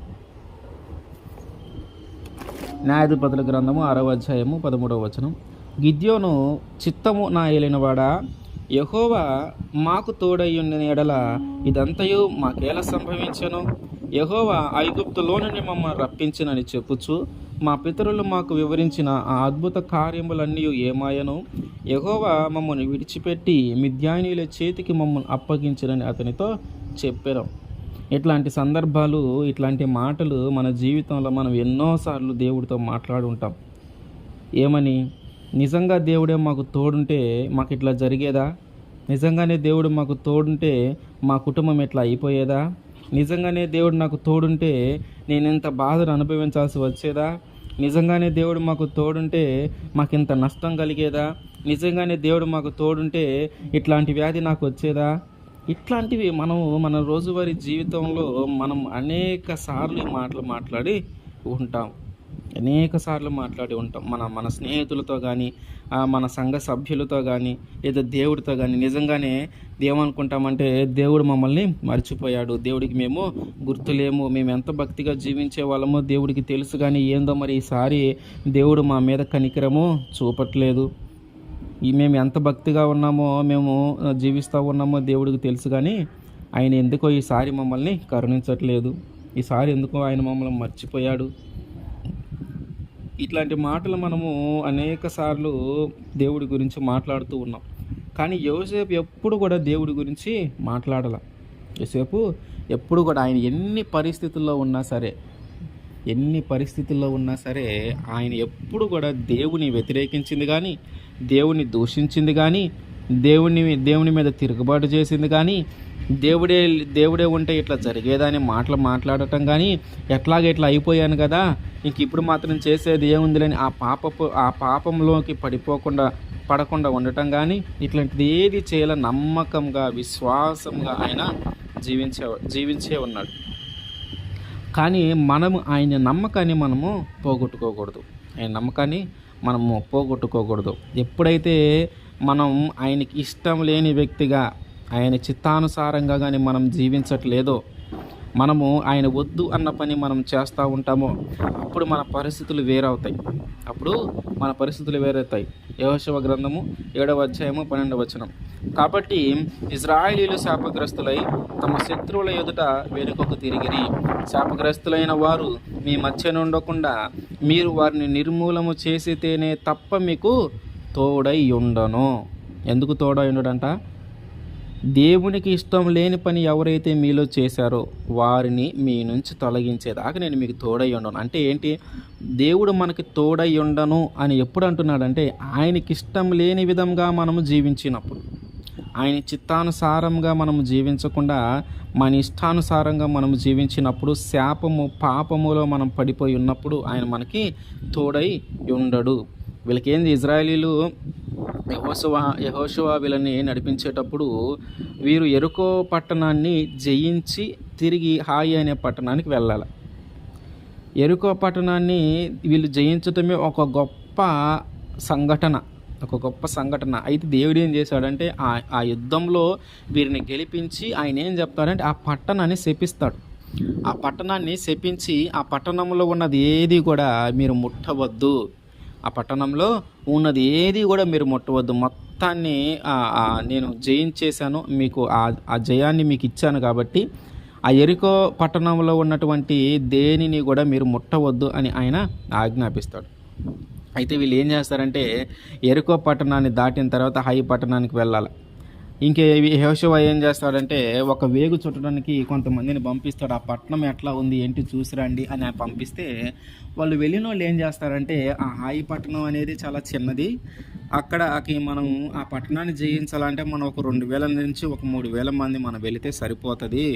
న్యాయాధిపతుల గ్రంథము 6వ అధ్యాయము 13వ వచనం. గిద్యోను చిత్తము నా ఏలినవాడా, యెహోవా మాకు తోడయ్యుండిన ఎడల ఇదంతయు మాకేలా సంభవించెను, యెహోవా ఐగుప్తులో నుండి మమ్మల్ని రప్పించినని చెప్పుచు మా పితరులు మాకు వివరించిన ఆ అద్భుత కార్యములన్నీ ఏమాయను, యెహోవా మమ్మల్ని విడిచిపెట్టి మిద్యానీయుల చేతికి మమ్మల్ని అప్పగించినని అతనితో చెప్పారు. ఇట్లాంటి సందర్భాలు, ఇట్లాంటి మాటలు మన జీవితంలో మనం ఎన్నోసార్లు దేవుడితో మాట్లాడుంటాం. ఏమని, నిజంగా దేవుడే మాకు తోడుంటే మాకు ఇట్లా జరిగేదా, నిజంగానే దేవుడు మాకు తోడుంటే మా కుటుంబం ఇట్లా అయిపోయేదా, నిజంగానే దేవుడు నాకు తోడుంటే నేను ఇంత బాధను అనుభవించాల్సి వచ్చేదా? నిజంగానే దేవుడు మాకు తోడుంటే మాకింత నష్టం కలిగేదా? నిజంగానే దేవుడు మాకు తోడుంటే ఇట్లాంటి వ్యాధి నాకు వచ్చేదా? ఇట్లాంటివి మనము మన రోజువారీ జీవితంలో మనం అనేక సార్లు ఈ మాటలు మాట్లాడి ఉంటాం. అనేక సార్లు మాట్లాడి ఉంటాం. మన స్నేహితులతో కానీ, మన సంఘ సభ్యులతో కానీ, లేదా దేవుడితో కానీ నిజంగానే ఏమనుకుంటామంటే దేవుడు మమ్మల్ని మర్చిపోయాడు, దేవుడికి మేము గుర్తులేము, మేము ఎంత భక్తిగా జీవించే వాళ్ళమో దేవుడికి తెలుసు, కానీ ఏందో మరి ఈసారి దేవుడు మా మీద కనికరము చూపట్లేదు. మేము ఎంత భక్తిగా ఉన్నామో, మేము జీవిస్తూ ఉన్నామో దేవుడికి తెలుసు, కానీ ఆయన ఎందుకో ఈసారి మమ్మల్ని కరుణించట్లేదు, ఈసారి ఎందుకో ఆయన మమ్మల్ని మర్చిపోయాడు. ఇట్లాంటి మాటలు మనము అనేక సార్లు దేవుడి గురించి మాట్లాడుతూ ఉన్నాం. కానీ యోసేపు ఎప్పుడు కూడా దేవుడి గురించి మాట్లాడాల. యోసేపు ఎప్పుడు కూడా ఆయన ఎన్ని పరిస్థితుల్లో ఉన్నా సరే ఆయన ఎప్పుడు కూడా దేవుని వ్యతిరేకించింది కానీ, దేవుని దూషించింది కానీ, దేవుని మీద తిరుగుబాటు చేసింది కానీ, దేవుడే ఉంటే ఇట్లా జరిగేదని మాటలు మాట్లాడటం కానీ, ఇట్లా అయిపోయాను కదా, ఇంక ఇప్పుడు మాత్రం చేసేది ఏముందిలేని ఆ పాపంలోకి పడకుండా ఉండటం కానీ, ఇట్లాంటిది ఏది చేయాల నమ్మకంగా విశ్వాసంగా ఆయన జీవించే ఉన్నాడు. కానీ మనము ఆయన నమ్మకాన్ని మనము పోగొట్టుకోకూడదు. ఎప్పుడైతే మనం ఆయనకి ఇష్టం లేని వ్యక్తిగా, ఆయన చిత్తానుసారంగా కానీ మనం జీవించట్లేదో, మనము ఆయన వద్దు అన్న పని మనం చేస్తూ ఉంటామో, అప్పుడు మన పరిస్థితులు వేరవుతాయి. యెహోషువ గ్రంథము 7వ అధ్యాయము 12వ వచనం. కాబట్టి ఇశ్రాయేలీయులు శాపగ్రస్తులై తమ శత్రువుల ఎదుట వెనుకకు తిరిగిరి. శాపగ్రస్తులైన వారు మీ మధ్య నుండకుండా మీరు వారిని నిర్మూలము చేసితేనే తప్ప మీకు తోడై ఉండను. ఎందుకు తోడై ఉండడంట? దేవునికి ఇష్టం లేని పని ఎవరైతే మీలో చేశారో వారిని మీ నుంచి తొలగించేదాకా నేను మీకు తోడై ఉండను. అంటే ఏంటి? దేవుడు మనకి తోడై ఉండను అని ఎప్పుడు అంటున్నాడంటే, ఆయనకి ఇష్టం లేని విధంగా మనము జీవించినప్పుడు, ఆయన చిత్తానుసారంగా మనము జీవించకుండా మన ఇష్టానుసారంగా మనము జీవించినప్పుడు, పాపములో మనం పడిపోయి ఉన్నప్పుడు ఆయన మనకి తోడై ఉండడు. వీళ్ళకేంది, ఇశ్రాయేలీయులు యెహోషువ వీళ్ళని నడిపించేటప్పుడు వీరు యెరికో పట్టణాన్ని జయించి తిరిగి హాయి అనే పట్టణానికి వెళ్ళాలి. యెరికో పట్టణాన్ని వీళ్ళు జయించటమే ఒక గొప్ప సంఘటన. అయితే దేవుడు ఏం చేశాడంటే ఆ యుద్ధంలో వీరిని గెలిపించి ఆయన ఏం చెప్తాడంటే ఆ పట్టణాన్ని శపిస్తాడు. ఆ పట్టణాన్ని శపించి ఆ పట్టణంలో ఉన్నది ఏది కూడా మీరు ముట్టవద్దు, ఆ పట్టణంలో ఉన్నది ఏది కూడా మీరు ముట్టవద్దు, మొత్తాన్ని నేను జయించేశాను, మీకు ఆ జయాన్ని మీకు ఇచ్చాను కాబట్టి ఆ యెరికో పట్టణంలో ఉన్నటువంటి దేనిని కూడా మీరు ముట్టవద్దు అని ఆయన ఆజ్ఞాపిస్తాడు. అయితే వీళ్ళు ఏం చేస్తారంటే యెరికో పట్టణాన్ని దాటిన తర్వాత హాయి పట్టణానికి వెళ్ళాలి. యెహోషువ ఏం చేస్తాడంటే ఒక వేగు చుట్టడానికి కొంతమందిని పంపిస్తాడు. ఆ పట్టణం ఎట్లా ఉంది ఏంటి చూసిరండి అని పంపిస్తే వాళ్ళు వెళ్ళిన వాళ్ళు ఏం చేస్తారంటే, ఆ హాయి పట్టణం అనేది చాలా చిన్నది, అక్కడకి మనం ఆ పట్టణాన్ని జయించాలంటే మనం ఒక 2000 నుంచి ఒక 3000 మంది మనం వెళితే సరిపోతుంది,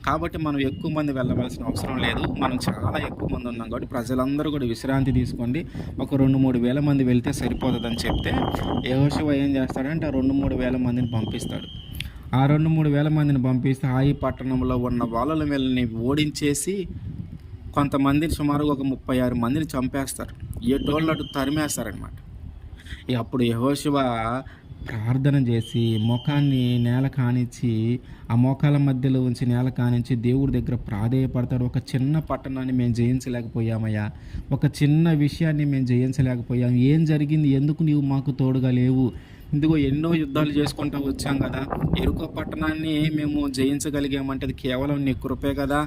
కాబట్టి మనం ఎక్కువ మంది వెళ్ళవలసిన అవసరం లేదు, మనం చాలా ఎక్కువ మంది ఉన్నాం కాబట్టి ప్రజలందరూ కూడా విశ్రాంతి తీసుకోండి, ఒక 2-3 వేల మంది వెళ్తే సరిపోతుందని చెప్తే యెహోషువ ఏం చేస్తాడంటే ఆ 2-3 వేల మందిని పంపిస్తాడు. ఆ 2-3 వేల మందిని పంపిస్తే హాయి పట్టణంలో ఉన్న వాళ్ళని ఓడించేసి కొంతమందిని సుమారుగా ఒక 36 మందిని చంపేస్తారు, ఎటోళ్ళు అటు తరిమేస్తారనమాట. అప్పుడు యెహోషువ ప్రార్థన చేసి మోకాన్ని నేల కానిచ్చి, ఆ మోకాల మధ్యలో ఉంచి నేల కానించి దేవుడి దగ్గర ప్రాధేయపడతాడు. ఒక చిన్న పట్టణాన్ని మేము జయించలేకపోయామయ్యా, ఒక చిన్న విషయాన్ని మేము జయించలేకపోయాం, ఏం జరిగింది, ఎందుకు నీవు మాకు తోడుగా లేవు, ఇందుకో ఎన్నో యుద్ధాలు చేసుకుంటూ వచ్చాం కదా, యెరికో పట్టణాన్ని మేము జయించగలిగామంటే అది కేవలం నీ కృపే కదా,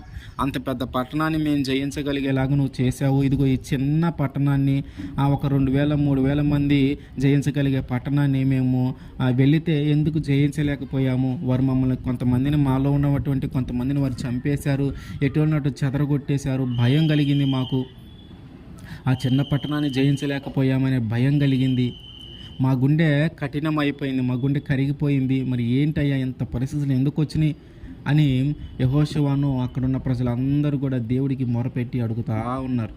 అంత పెద్ద పట్టణాన్ని మేము జయించగలిగేలాగా నువ్వు చేసావు, ఇదిగో ఈ చిన్న పట్టణాన్ని ఒక 2000-3000 మంది జయించగలిగే పట్టణాన్ని మేము వెళితే ఎందుకు జయించలేకపోయాము, వారు మమ్మల్ని కొంతమందిని, మాలో ఉన్నటువంటి కొంతమందిని వారు చంపేశారు, ఎటువంటి చెదరగొట్టేశారు, భయం కలిగింది మాకు, ఆ చిన్న పట్టణాన్ని జయించలేకపోయామనే భయం కలిగింది, మా గుండె కఠినం అయిపోయింది, మా గుండె కరిగిపోయింది, మరి ఏంటయ్యా ఇంత పరిస్థితులు ఎందుకు వచ్చినాయి అని యెహోషువను అక్కడున్న ప్రజలందరూ కూడా దేవుడికి మొరపెట్టి అడుగుతా ఉన్నారు.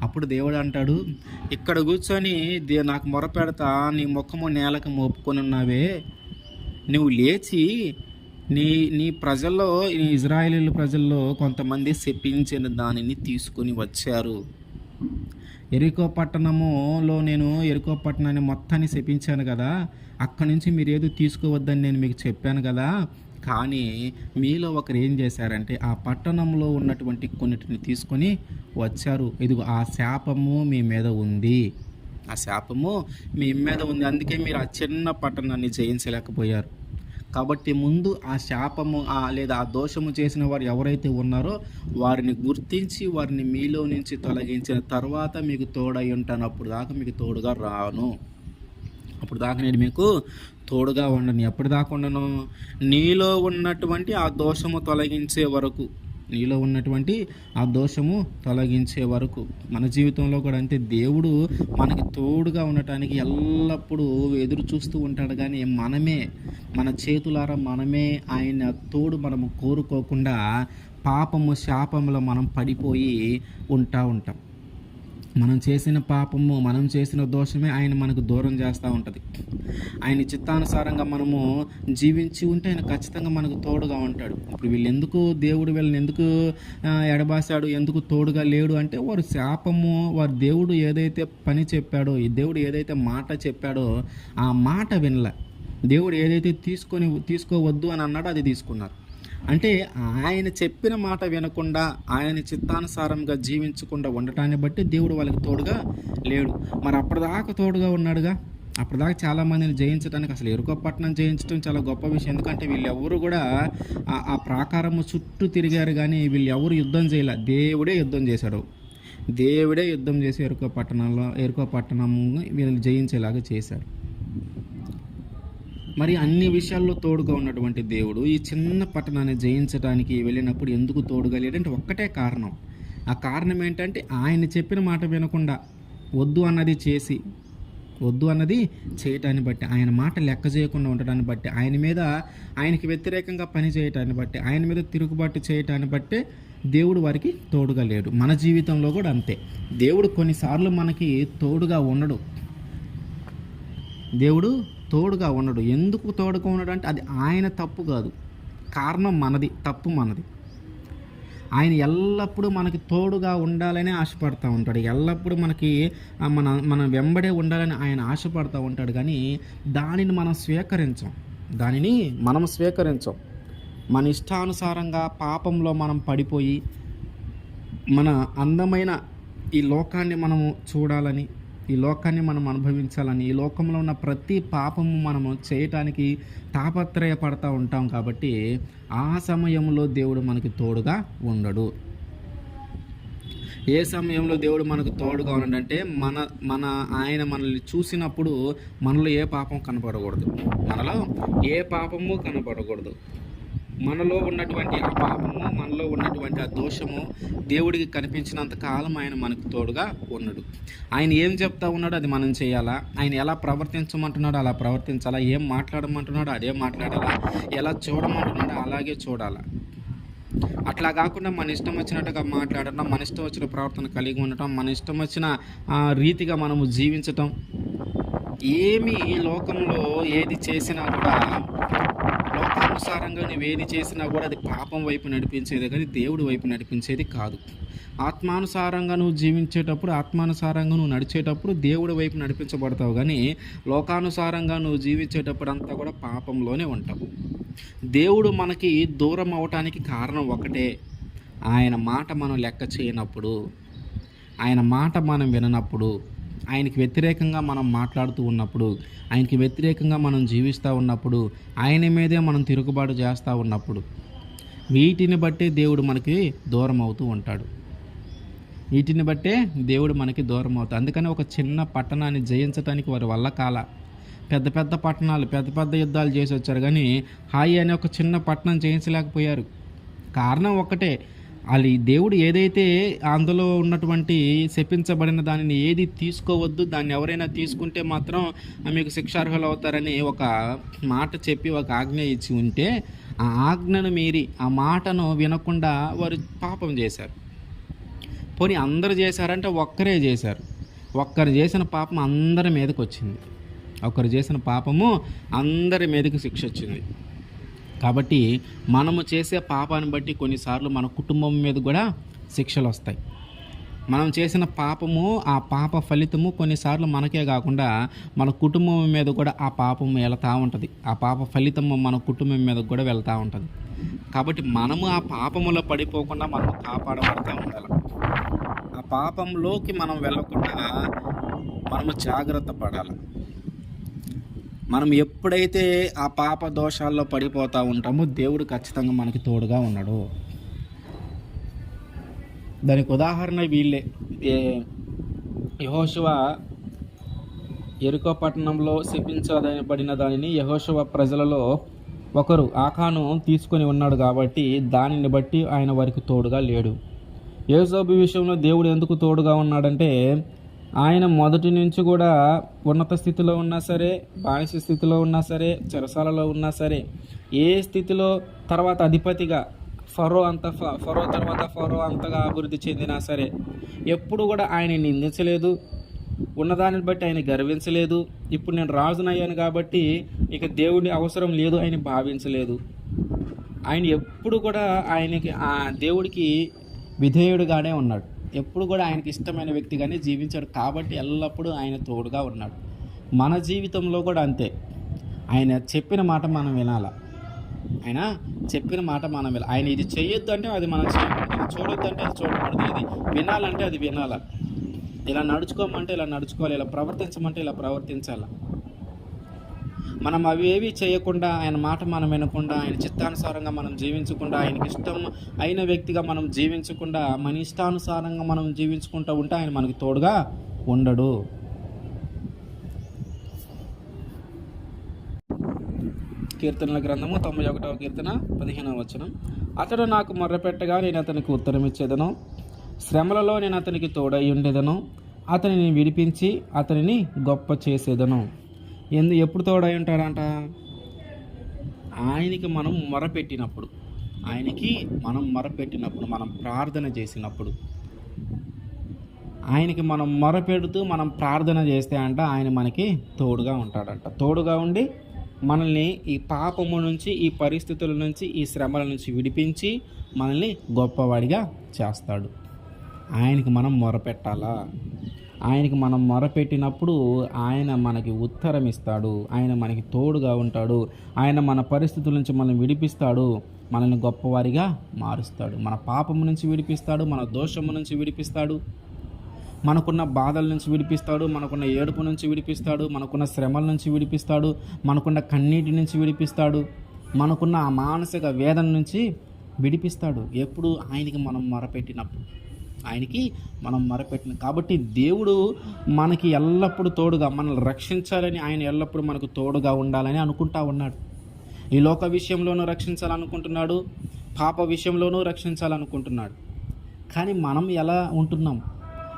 అప్పుడు దేవుడు అంటాడు, ఇక్కడ కూర్చొని నాకు మొరపెడతా నీ ముఖము నేలకు మోపుకొని ఉన్నావే, నువ్వు లేచి నీ నీ ప్రజల్లో, ఈ ఇజ్రాయేలీయుల ప్రజల్లో కొంతమంది శపించిన దానిని తీసుకొని వచ్చారు. యెరికో పట్టణములో నేను యెరికో పట్టణాన్ని మొత్తాన్ని శపించాను కదా, అక్కడి నుంచి మీరు ఏదో తీసుకోవద్దని నేను మీకు చెప్పాను కదా. కానీ మీలో ఒకరు ఏం చేశారంటే ఆ పట్టణంలో ఉన్నటువంటి కొన్నిటిని తీసుకొని వచ్చారు. ఇదిగో ఆ శాపము మీ మీద ఉంది, ఆ శాపము మీ మీద ఉంది. అందుకే మీరు ఆ చిన్న పట్టణాన్ని జయించలేకపోయారు. కాబట్టి ముందు ఆ శాపము లేదా ఆ దోషము చేసిన వారు ఎవరైతే ఉన్నారో వారిని గుర్తించి వారిని మీలో నుంచి తొలగించిన తర్వాత మీకు తోడై ఉంటాను. అప్పుడు దాకా మీకు తోడుగా రాను, అప్పుడు దాకా నేను మీకు తోడుగా ఉండను. ఎప్పుడు దాకా ఉండను? నీలో ఉన్నటువంటి ఆ దోషము తొలగించే వరకు, నీలో ఉన్నటువంటి ఆ దోషము తొలగించే వరకు. మన జీవితంలో కూడా అంతే. దేవుడు మనకి తోడుగా ఉండటానికి ఎల్లప్పుడూ ఎదురు చూస్తూ ఉంటాడు. కానీ మనమే మన చేతులారా మనమే ఆయన తోడు మనము కోరుకోకుండా పాపము శాపంలో మనం పడిపోయి ఉంటాం. మనం చేసిన పాపము, మనం చేసిన దోషమే ఆయన మనకు దూరం చేస్తూ ఉంటుంది. ఆయన చిత్తానుసారంగా మనము జీవించి ఉంటే ఆయన ఖచ్చితంగా మనకు తోడుగా ఉంటాడు. ఇప్పుడు దేవుడు వీళ్ళని ఎందుకు ఎడబాసాడు, ఎందుకు తోడుగా లేడు అంటే వారు శాపము, వారు దేవుడు ఏదైతే పని చెప్పాడో, ఈ దేవుడు ఏదైతే మాట చెప్పాడో ఆ మాట వినలే. దేవుడు ఏదైతే తీసుకోవద్దు అని అన్నాడో అది తీసుకున్నారు. అంటే ఆయన చెప్పిన మాట వినకుండా, ఆయన చిత్తానుసారంగా జీవించకుండా ఉండటాన్ని బట్టి దేవుడు వాళ్ళకి తోడుగా లేడు. మరి అప్పటిదాకా తోడుగా ఉన్నాడుగా. అప్పటిదాకా చాలామందిని జయించడానికి, అసలు యెరికో పట్టణం జయించడం చాలా గొప్ప విషయం. ఎందుకంటే వీళ్ళెవరు కూడా ఆ ప్రాకారము చుట్టూ తిరిగారు, కానీ వీళ్ళు ఎవరు యుద్ధం చేయలే. దేవుడే యుద్ధం చేశాడు. దేవుడే యుద్ధం చేసి యెరికో పట్టణము వీళ్ళని జయించేలాగా చేశాడు. మరి అన్ని విషయాల్లో తోడుగా ఉన్నటువంటి దేవుడు ఈ చిన్న పట్టణాన్ని జయించడానికి వెళ్ళినప్పుడు ఎందుకు తోడుగా లేడంటే ఒక్కటే కారణం. ఆ కారణం ఏంటంటే ఆయన చెప్పిన మాట వినకుండా వద్దు అన్నది చేయటాన్ని బట్టి, ఆయన మాట లెక్క చేయకుండా ఉండటాన్ని బట్టి, ఆయనకి వ్యతిరేకంగా పని చేయటాన్ని బట్టి, ఆయన మీద తిరుగుబాటు చేయటాన్ని బట్టి దేవుడు వారికి తోడుగా లేడు. మన జీవితంలో కూడా అంతే. దేవుడు కొన్నిసార్లు మనకి తోడుగా ఉండడు. ఎందుకు తోడుగా ఉండడు అంటే అది ఆయన తప్పు కాదు, కారణం మనది, తప్పు మనది. ఆయన ఎల్లప్పుడూ మనకి తోడుగా ఉండాలని ఆశపడుతూ ఉంటాడు. ఎల్లప్పుడూ మనకి మన వెంబడే ఉండాలని ఆయన ఆశపడుతూ ఉంటాడు. కానీ దానిని మనం స్వీకరించం. మన ఇష్టానుసారంగా పాపంలో మనం పడిపోయి మన అందమైన ఈ లోకాన్ని మనము చూడాలని, ఈ లోకాన్ని మనం అనుభవించాలని, ఈ లోకంలో ఉన్న ప్రతి పాపము మనము చేయటానికి తాపత్రయపడతా ఉంటాం. కాబట్టి ఆ సమయంలో దేవుడు మనకి తోడుగా ఉండడు. ఏ సమయంలో దేవుడు మనకు తోడుగా ఉండడంటే ఆయన మనల్ని చూసినప్పుడు మనలో ఏ పాపం కనపడకూడదు, మనలో ఉన్నటువంటి ఆ పాపము, మనలో ఉన్నటువంటి ఆ దోషము దేవుడికి కనిపించినంత కాలం ఆయన మనకు తోడుగా ఉన్నాడు. ఆయన ఏం చెప్తా ఉన్నాడో అది మనం చేయాలా, ఆయన ఎలా ప్రవర్తించమంటున్నాడో అలా ప్రవర్తించాలా, ఏం మాట్లాడమంటున్నాడో అదే మాట్లాడాలా, ఎలా చూడమంటున్నాడో అలాగే చూడాలా. అట్లా కాకుండా మన ఇష్టం వచ్చినట్టుగా మాట్లాడటం, మన ఇష్టం వచ్చిన ప్రవర్తన కలిగి ఉండటం, మన ఇష్టం వచ్చిన రీతిగా మనము జీవించటం, ఏమి ఈ లోకంలో ఏది చేసినా కూడా, లోకానుసారంగా నువ్వేది చేసినా కూడా అది పాపం వైపు నడిపించేది కానీ దేవుడి వైపు నడిపించేది కాదు. ఆత్మానుసారంగా నువ్వు జీవించేటప్పుడు, ఆత్మానుసారంగా నువ్వు నడిచేటప్పుడు దేవుడి వైపు నడిపించబడతావు. కానీ లోకానుసారంగా నువ్వు జీవించేటప్పుడు అంతా కూడా పాపంలోనే ఉంటావు. దేవుడు మనకి దూరం అవటానికి కారణం ఒకటే, ఆయన మాట మనం లెక్క చేయనప్పుడు, ఆయన మాట మనం విననప్పుడు, ఆయనకి వ్యతిరేకంగా మనం మాట్లాడుతూ ఉన్నప్పుడు, ఆయనకి వ్యతిరేకంగా మనం జీవిస్తూ ఉన్నప్పుడు, ఆయన మీదే మనం తిరుగుబాటు చేస్తూ ఉన్నప్పుడు, వీటిని బట్టే దేవుడు మనకి దూరం అవుతూ ఉంటాడు. అందుకని ఒక చిన్న పట్టణాన్ని జయించడానికి వారి వల్ల కాల. పెద్ద పెద్ద పట్టణాలు, పెద్ద పెద్ద యుద్ధాలు చేసి వచ్చారు, కానీ హాయి అనే ఒక చిన్న పట్టణం జయించలేకపోయారు. కారణం ఒక్కటే, అది దేవుడు ఏదైతే అందులో ఉన్నటువంటి శపించబడిన దానిని ఏది తీసుకోవద్దు, దాన్ని ఎవరైనా తీసుకుంటే మాత్రం మీకు శిక్షార్హులు అవుతారని ఒక మాట చెప్పి ఒక ఆజ్ఞ ఇచ్చి ఉంటే, ఆ ఆజ్ఞను మీరి ఆ మాటను వినకుండా వారు పాపం చేశారు. పోనీ అందరు చేశారంటే ఒక్కరే చేశారు. ఒక్కరు చేసిన పాపం అందరి మీదకి వచ్చింది. ఒకరు చేసిన పాపము అందరి మీదకి శిక్ష వచ్చింది. కాబట్టి మనము చేసే పాపాన్ని బట్టి కొన్నిసార్లు మన కుటుంబం మీద కూడా శిక్షలు వస్తాయి. మనం చేసిన పాపము, ఆ పాప ఫలితము కొన్నిసార్లు మనకే కాకుండా మన కుటుంబం మీద కూడా ఆ పాపము వెళ్తూ ఉంటుంది. ఆ పాప ఫలితము మన కుటుంబం మీద కూడా వెళ్తూ ఉంటుంది. కాబట్టి మనము ఆ పాపములో పడిపోకుండా మనం కాపాడబడుతూ ఉండాలి. ఆ పాపంలోకి మనం వెళ్ళకుండా మనము జాగ్రత్త పడాలి. మనం ఎప్పుడైతే ఆ పాప దోషాల్లో పడిపోతూ ఉంటామో దేవుడు ఖచ్చితంగా మనకి తోడుగా ఉన్నాడు. దానికి ఉదాహరణ వీళ్ళే. యెహోషువ యెరికో పట్టణంలో శపించబడిన దానిని యెహోషువ ప్రజలలో ఒకరు ఆకాను తీసుకొని ఉన్నాడు కాబట్టి దానిని బట్టి ఆయన వారికి తోడుగా లేడు. యోసేపు విషయంలో దేవుడు ఎందుకు తోడుగా ఉన్నాడంటే, ఆయన మొదటి నుంచి కూడా ఉన్నత స్థితిలో ఉన్నా సరే, బానిస స్థితిలో ఉన్నా సరే, చెరసాలలో ఉన్నా సరే, ఏ స్థితిలో తర్వాత అధిపతిగా ఫరో తర్వాత ఫరో అంతగా అభివృద్ధి చెందినా సరే ఎప్పుడు కూడా ఆయన నిందించలేదు. ఉన్నదాన్ని బట్టి ఆయన గర్వించలేదు. ఇప్పుడు నేను రాజునయ్యాను కాబట్టి ఇక దేవుడి అవసరం లేదు ఆయన భావించలేదు. ఆయన ఎప్పుడు కూడా ఆయనకి ఆ దేవుడికి విధేయుడుగానే ఉన్నాడు. ఎప్పుడు కూడా ఆయనకి ఇష్టమైన వ్యక్తిగానే జీవించాడు. కాబట్టి ఎల్లప్పుడూ ఆయన తోడుగా ఉన్నాడు. మన జీవితంలో కూడా అంతే. ఆయన చెప్పిన మాట మనం వినాలి. ఆయన చెప్పిన మాట మనం వినాలి. ఆయన ఇది చేయొద్దు అంటే అది మనం చేయకూడదు, ఇది చూడొద్దు అంటే అది చూడకూడదు, ఇది వినాలంటే అది వినాలి, ఇలా నడుచుకోమంటే ఇలా నడుచుకోవాలి, ఇలా ప్రవర్తించమంటే ఇలా ప్రవర్తించాలి. మనం అవేవి చేయకుండా, ఆయన మాట మనం వినకుండా, ఆయన చిత్తానుసారంగా మనం జీవించకుండా, ఆయనకి ఇష్టం అయిన వ్యక్తిగా మనం జీవించకుండా, మన ఇష్టానుసారంగా మనం జీవించుకుంటూ ఉంటే ఆయన మనకి తోడుగా ఉండడు. కీర్తనల గ్రంథము 91వ కీర్తన 15వ వచనం. అతడు నాకు మొర్రపెట్టగా నేను అతనికి ఉత్తరం ఇచ్చేదను, శ్రమలలో నేను అతనికి తోడై ఉండేదను, అతనిని విడిపించి అతనిని గొప్ప చేసేదను. ఎప్పుడు తోడై ఉంటాడంట? ఆయనకి మనం మొరపెట్టినప్పుడు, మనం ప్రార్థన చేసినప్పుడు, ఆయనకి మనం మొరపెడుతూ మనం ప్రార్థన చేస్తే అంట ఆయన మనకి తోడుగా ఉంటాడంట. తోడుగా ఉండి మనల్ని ఈ పాపము నుంచి, ఈ పరిస్థితుల నుంచి, ఈ శ్రమల నుంచి విడిపించి మనల్ని గొప్పవాడిగా చేస్తాడు. ఆయనకి మనం మొరపెట్టాలా? ఆయనకి మనం మొరపెట్టినప్పుడు ఆయన మనకి ఉత్తరం ఇస్తాడు. ఆయన మనకి తోడుగా ఉంటాడు. ఆయన మన పరిస్థితుల నుంచి మనల్ని విడిపిస్తాడు, మనల్ని గొప్పవారిగా మారుస్తాడు. మన పాపము నుంచి విడిపిస్తాడు, మన దోషము నుంచి విడిపిస్తాడు, మనకున్న బాధల నుంచి విడిపిస్తాడు, మనకున్న ఏడుపు నుంచి విడిపిస్తాడు, మనకున్న శ్రమల నుంచి విడిపిస్తాడు, మనకున్న కన్నీటి నుంచి విడిపిస్తాడు, మనకున్న ఆ మానసిక వేదన నుంచి విడిపిస్తాడు. ఎప్పుడు ఆయనకి మనం మొరపెట్టినప్పుడు, కాబట్టి దేవుడు మనకి ఎల్లప్పుడూ తోడుగా, మనల్ని రక్షించాలని ఆయన ఎల్లప్పుడూ మనకు తోడుగా ఉండాలని అనుకుంటా ఉన్నాడు. ఈ లోక విషయంలోనూ రక్షించాలనుకుంటున్నాడు, పాప విషయంలోనూ రక్షించాలనుకుంటున్నాడు. కానీ మనం ఎలా ఉంటున్నాం?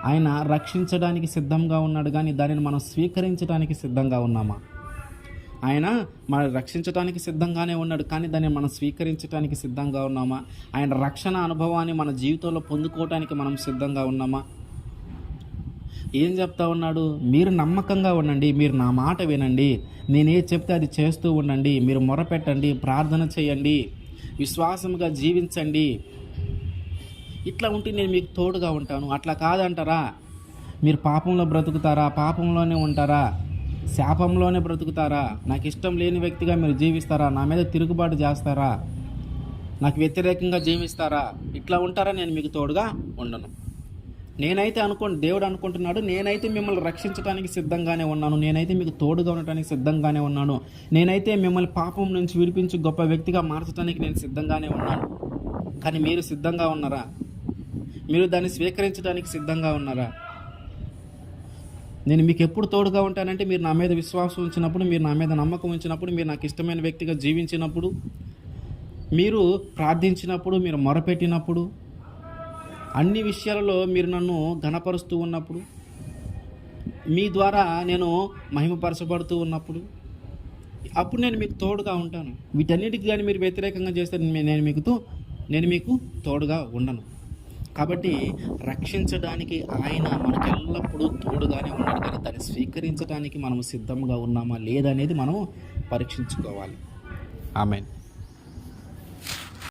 ఆయన రక్షించడానికి సిద్ధంగా ఉన్నాడు, కానీ దానిని మనం స్వీకరించడానికి సిద్ధంగా ఉన్నామా? ఆయన మన రక్షించడానికి సిద్ధంగానే ఉన్నాడు, కానీ దాన్ని మనం స్వీకరించడానికి సిద్ధంగా ఉన్నామా? ఆయన రక్షణ అనుభవాన్ని మన జీవితంలో పొందుకోవటానికి మనం సిద్ధంగా ఉన్నామా? ఏం చెప్తా ఉన్నాడు? మీరు నమ్మకంగా ఉండండి, మీరు నా మాట వినండి, నేనే చెప్తే అది చేస్తూ ఉండండి, మీరు మొరపెట్టండి, ప్రార్థన చేయండి, విశ్వాసముగా జీవించండి. ఇట్లా ఉంటే నేను మీకు తోడుగా ఉంటాను. అట్లా కాదంటారా? మీరు పాపంలో బ్రతుకుతారా? పాపంలోనే ఉంటారా? శాపంలోనే బ్రతుకుతారా? నాకు ఇష్టం లేని వ్యక్తిగా మీరు జీవిస్తారా? నా మీద తిరుగుబాటు చేస్తారా? నాకు వ్యతిరేకంగా జీవిస్తారా? ఇట్లా ఉంటారా? నేను మీకు తోడుగా ఉండను. నేనైతే దేవుడు అనుకుంటున్నాడు, నేనైతే మిమ్మల్ని రక్షించడానికి సిద్ధంగానే ఉన్నాను, నేనైతే మీకు తోడుగా ఉండటానికి సిద్ధంగానే ఉన్నాను, నేనైతే మిమ్మల్ని పాపం నుంచి విడిపించి గొప్ప వ్యక్తిగా మార్చడానికి నేను సిద్ధంగానే ఉన్నాను. కానీ మీరు సిద్ధంగా ఉన్నారా? మీరు దాన్ని స్వీకరించడానికి సిద్ధంగా ఉన్నారా? నేను మీకు ఎప్పుడు తోడుగా ఉంటానంటే, మీరు నా మీద విశ్వాసం ఉంచినప్పుడు, మీరు నా మీద నమ్మకం ఉంచినప్పుడు, మీరు నాకు ఇష్టమైన వ్యక్తిగా జీవించినప్పుడు, మీరు ప్రార్థించినప్పుడు, మీరు మొరపెట్టినప్పుడు, అన్ని విషయాలలో మీరు నన్ను ఘనపరుస్తూ ఉన్నప్పుడు, మీ ద్వారా నేను మహిమపరచబడుతూ ఉన్నప్పుడు, అప్పుడు నేను మీకు తోడుగా ఉంటాను. వీటన్నిటికి కానీ మీరు వ్యతిరేకంగా చేస్తే నేను మీకు తోడుగా ఉండను. కాబట్టి రక్షించడానికి ఆయన మనకు ఎల్లప్పుడూ తోడుగానే ఉన్నాడు. కానీ దాన్ని స్వీకరించడానికి మనము సిద్ధంగా ఉన్నామా లేదా అనేది మనము పరీక్షించుకోవాలి. ఆమేన్.